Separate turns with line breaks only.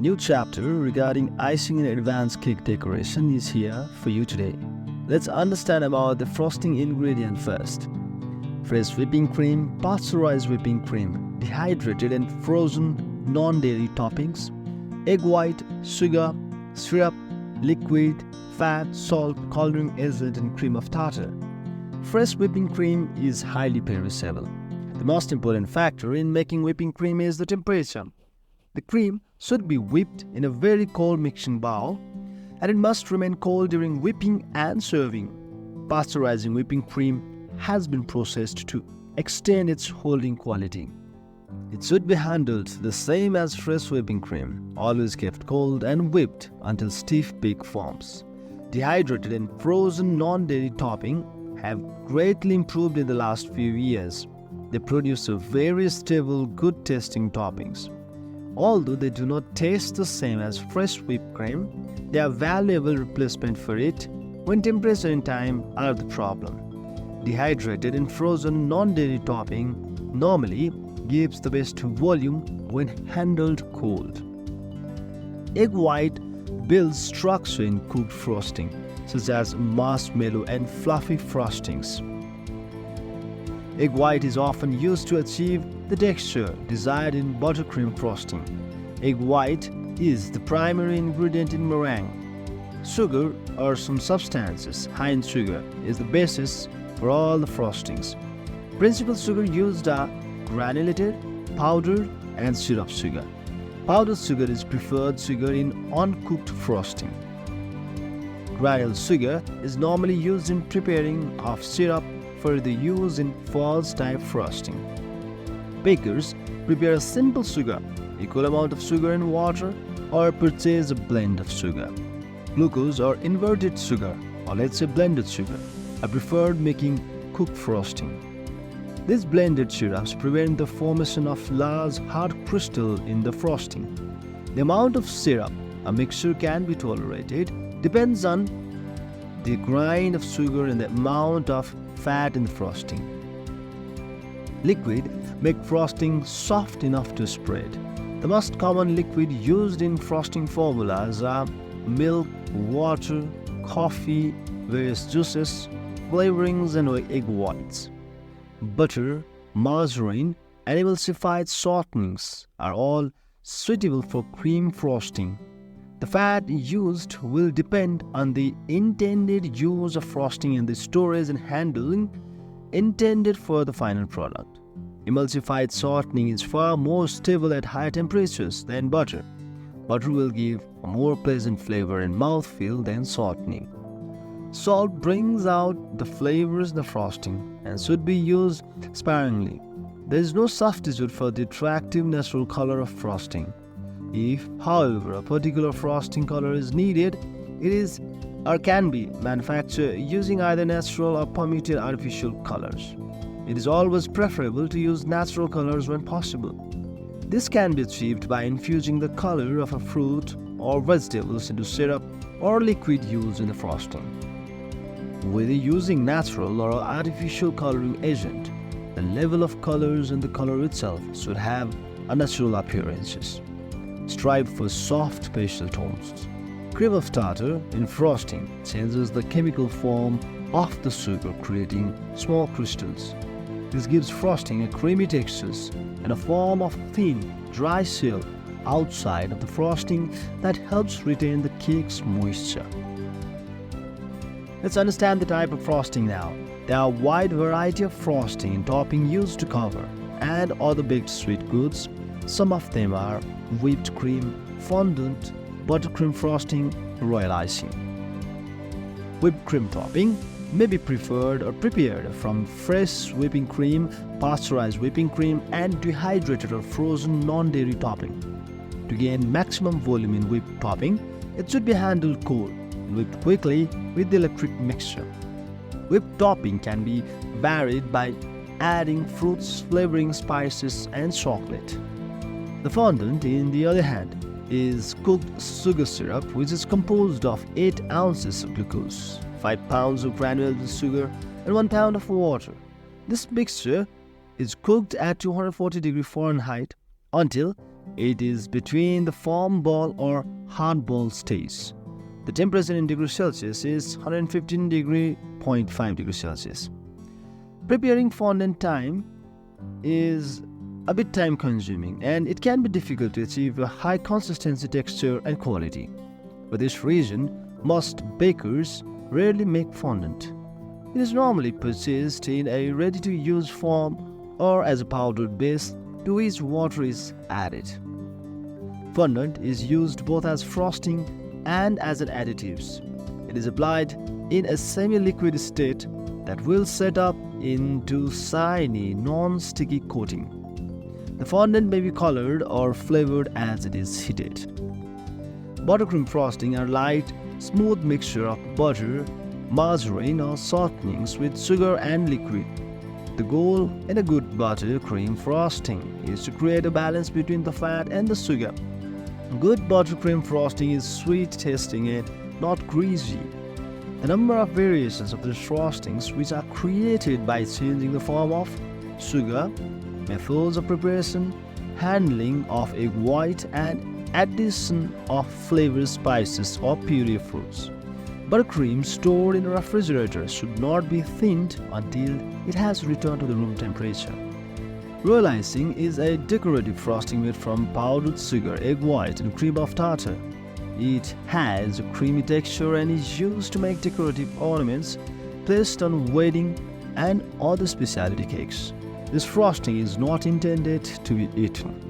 New chapter regarding icing and advanced cake decoration is here for you today. Let's understand about the frosting ingredient first. Fresh whipping cream, pasteurized whipping cream, dehydrated and frozen non-dairy toppings, egg white, sugar, syrup, liquid, fat, salt, coloring agent and cream of tartar. Fresh whipping cream is highly perishable. The most important factor in making whipping cream is the temperature. The cream should be whipped in a very cold mixing bowl, and it must remain cold during whipping and serving. Pasteurizing whipping cream has been processed to extend its holding quality. It should be handled the same as fresh whipping cream, always kept cold and whipped until stiff peak forms. Dehydrated and frozen non-dairy topping have greatly improved in the last few years. They produce a very stable, good-tasting toppings. Although they do not taste the same as fresh whipped cream, they are valuable replacement for it when temperature and time are the problem. Dehydrated and frozen non-dairy topping normally gives the best volume when handled cold. Egg white builds structure in cooked frosting, such as marshmallow and fluffy frostings. Egg white is often used to achieve the texture desired in buttercream frosting. Egg white is the primary ingredient in meringue. Sugar or some substances high in sugar is the basis for all the frostings. Principal sugar used are granulated, powdered, and syrup sugar. Powdered sugar is preferred sugar in uncooked frosting. Granule sugar is normally used in preparing of syrup for the use in false-type frosting. Bakers prepare a simple sugar, equal amount of sugar and water, or purchase a blend of sugar. Glucose or inverted sugar, or let's say blended sugar, are preferred making cooked frosting. These blended syrups prevent the formation of large hard crystal in the frosting. The amount of syrup a mixture can be tolerated depends on the grind of sugar and the amount of fat in the frosting. Liquid make frosting soft enough to spread. The most common liquid used in frosting formulas are milk, water, coffee, various juices, flavorings, and egg whites. Butter, margarine, and emulsified sweetenings are all suitable for cream frosting. The fat used will depend on the intended use of frosting and the storage and handling intended for the final product. Emulsified sweetening is far more stable at higher temperatures than butter. Butter will give a more pleasant flavor and mouthfeel than sweetening. Salt brings out the flavors in the frosting and should be used sparingly. There is no substitute for the attractive natural color of frosting. If, however, a particular frosting color is needed, it is or can be manufactured using either natural or permitted artificial colors. It is always preferable to use natural colors when possible. This can be achieved by infusing the color of a fruit or vegetables into syrup or liquid used in the frosting. Whether using natural or artificial coloring agent, the level of colors and the color itself should have a natural appearances. Strive for soft pastel tones. Cream of tartar in frosting changes the chemical form of the sugar, creating small crystals. This gives frosting a creamy texture and a form of thin, dry shell outside of the frosting that helps retain the cake's moisture. Let's understand the type of frosting now. There are a wide variety of frosting and topping used to cover and other baked sweet goods. Some of them are whipped cream, fondant, buttercream frosting, royal icing. Whipped cream topping may be preferred or prepared from fresh whipping cream, pasteurized whipping cream, and dehydrated or frozen non-dairy topping. To gain maximum volume in whipped topping, it should be handled cold and whipped quickly with the electric mixture. Whipped topping can be varied by adding fruits, flavoring, spices, and chocolate. The fondant, on the other hand, is cooked sugar syrup, which is composed of 8 ounces of glucose, 5 pounds of granulated sugar, and 1 pound of water. This mixture is cooked at 240 degrees Fahrenheit until It is between the firm ball or hard ball stage. The temperature in degrees Celsius is 115.5 degrees Celsius. Preparing fondant time is a bit time consuming and it can be difficult to achieve a high consistency, texture and quality. For this reason, most bakers rarely make fondant. It is normally purchased in a ready-to-use form or as a powdered base to which water is added. Fondant is used both as frosting and as an additive. It is applied in a semi-liquid state that will set up into shiny, non-sticky coating. The fondant may be colored or flavored as it is heated. Buttercream frosting are light, smooth mixture of butter, margarine or seasonings with sugar and liquid. The goal in a good buttercream frosting is to create a balance between the fat and the sugar. Good buttercream frosting is sweet tasting and not greasy. A number of variations of these frostings which are created by changing the form of sugar, methods of preparation, handling of egg white and addition of flavored spices or puree fruits. Buttercream stored in a refrigerator should not be thinned until it has returned to the room temperature. Royal icing is a decorative frosting made from powdered sugar, egg white and cream of tartar. It has a creamy texture and is used to make decorative ornaments placed on wedding and other specialty cakes. This frosting is not intended to be eaten.